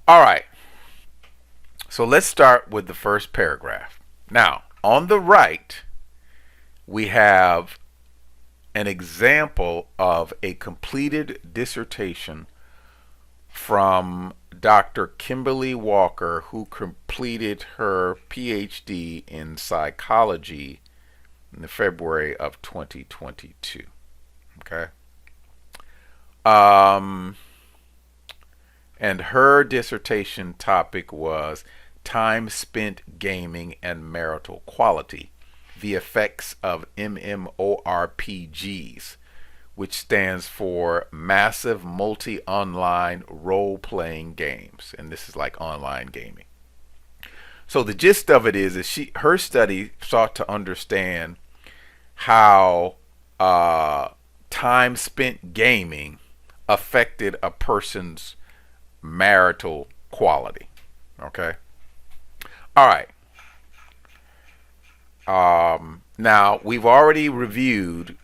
All right. So let's start with the first paragraph. Now, on the right, we have an example of a completed dissertation from Dr. Kimberly Walker, who completed her PhD in psychology in the February of 2022. Okay. Um, and her dissertation topic was time spent gaming and marital quality, the effects of MMORPGs, which stands for Massive Multi-Online Role-Playing Games. And this is like online gaming. So the gist of it is her study sought to understand how time spent gaming affected a person's marital quality. Okay. All right. Now we've already reviewed,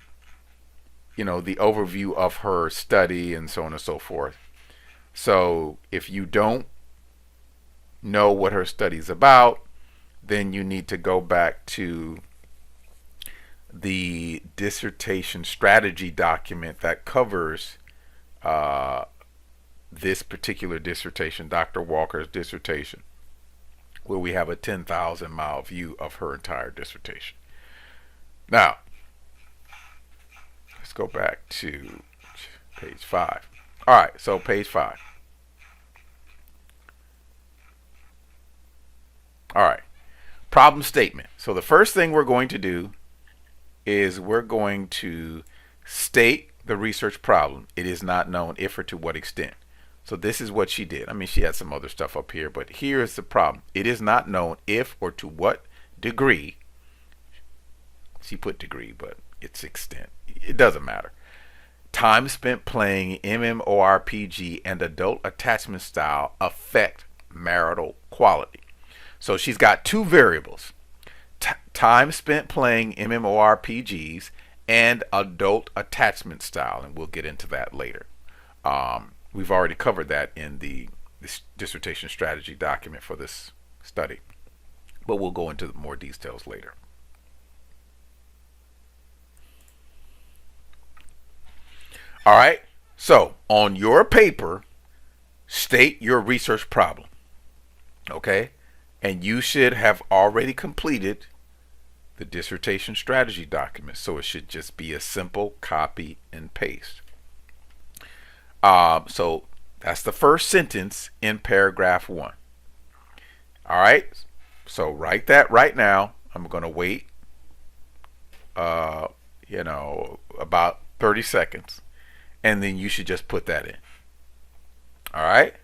the overview of her study and so on and so forth. So if you don't know what her study is about, then you need to go back to the dissertation strategy document that covers this particular dissertation, Dr. Walker's dissertation, where we have a 10,000-mile view of her entire dissertation. Now, let's go back to page 5. All right, so page 5. All right, problem statement. So the first thing we're going to do is we're going to state the research problem. It is not known if or to what extent. So this is what she did. I mean, she had some other stuff up here, but here's the problem. It is not known if or to what degree. She put degree, but it's extent. It doesn't matter. Time spent playing MMORPG and adult attachment style affect marital quality. So she's got two variables. Time spent playing MMORPGs and adult attachment style, and we'll get into that later. We've already covered that in this dissertation strategy document for this study, but we'll go into more details later. All right, so on your paper, state your research problem, okay? And you should have already completed the dissertation strategy document, so it should just be a simple copy and paste. So that's the first sentence in paragraph 1. All right, so write that right now. I'm going to wait, about 30 seconds, and then you should just put that in. All right.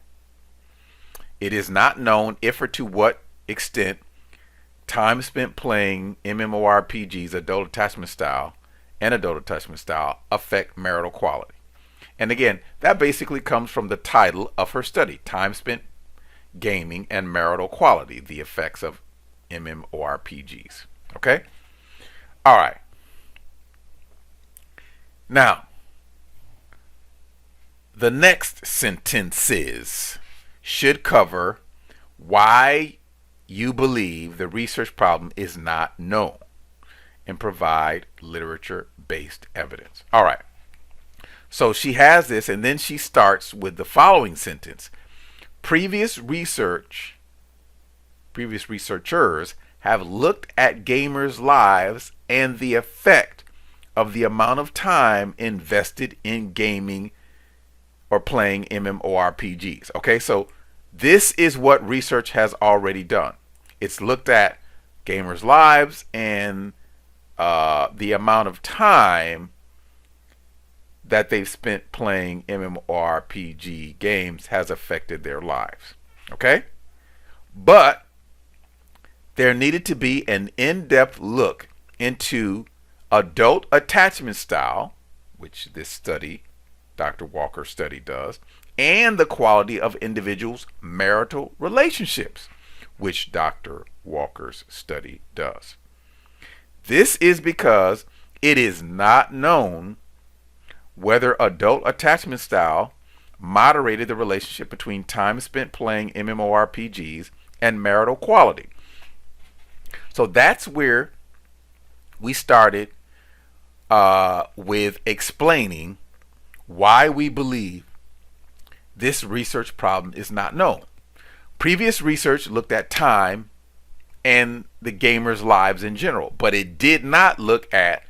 It is not known if or to what extent time spent playing MMORPGs, adult attachment style, affect marital quality. And again, that basically comes from the title of her study, Time Spent Gaming and Marital Quality, the Effects of MMORPGs. Okay? All right. Now, the next sentences should cover why you believe the research problem is not known and provide literature-based evidence. All right. So she has this, and then she starts with the following sentence. Previous researchers have looked at gamers' lives and the effect of the amount of time invested in gaming or playing MMORPGs. Okay, so this is what research has already done. It's looked at gamers' lives and the amount of time that they've spent playing MMORPG games has affected their lives. Okay? But there needed to be an in-depth look into adult attachment style, which this study, Dr. Walker's study, does, and the quality of individuals' marital relationships, which Dr. Walker's study does. This is because it is not known whether adult attachment style moderated the relationship between time spent playing MMORPGs and marital quality. So that's where we started with explaining why we believe this research problem is not known. Previous research looked at time and the gamers' lives in general, but it did not look at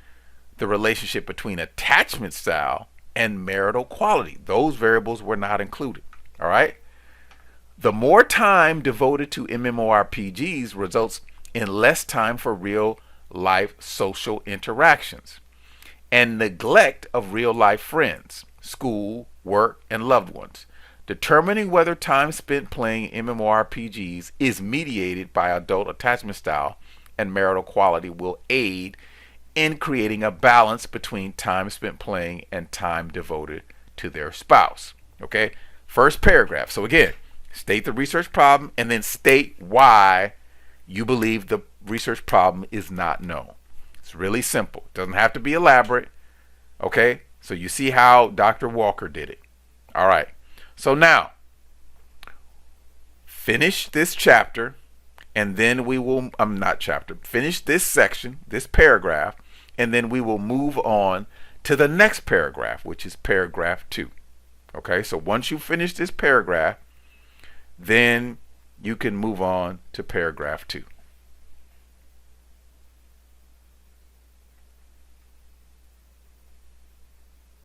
the relationship between attachment style and marital quality. Those variables were not included. All right. The more time devoted to MMORPGs results in less time for real life social interactions and neglect of real life friends, school, work, and loved ones. Determining whether time spent playing MMORPGs is mediated by adult attachment style and marital quality will aid in creating a balance between time spent playing and time devoted to their spouse. Okay, first paragraph. So again, state the research problem and then state why you believe the research problem is not known. It's really simple. It doesn't have to be elaborate. Okay, so you see how Dr. Walker did it. All right. So now, finish this chapter, and then we will, finish this section, this paragraph, and then we will move on to the next paragraph, which is paragraph 2. Okay, so once you finish this paragraph, then you can move on to paragraph 2.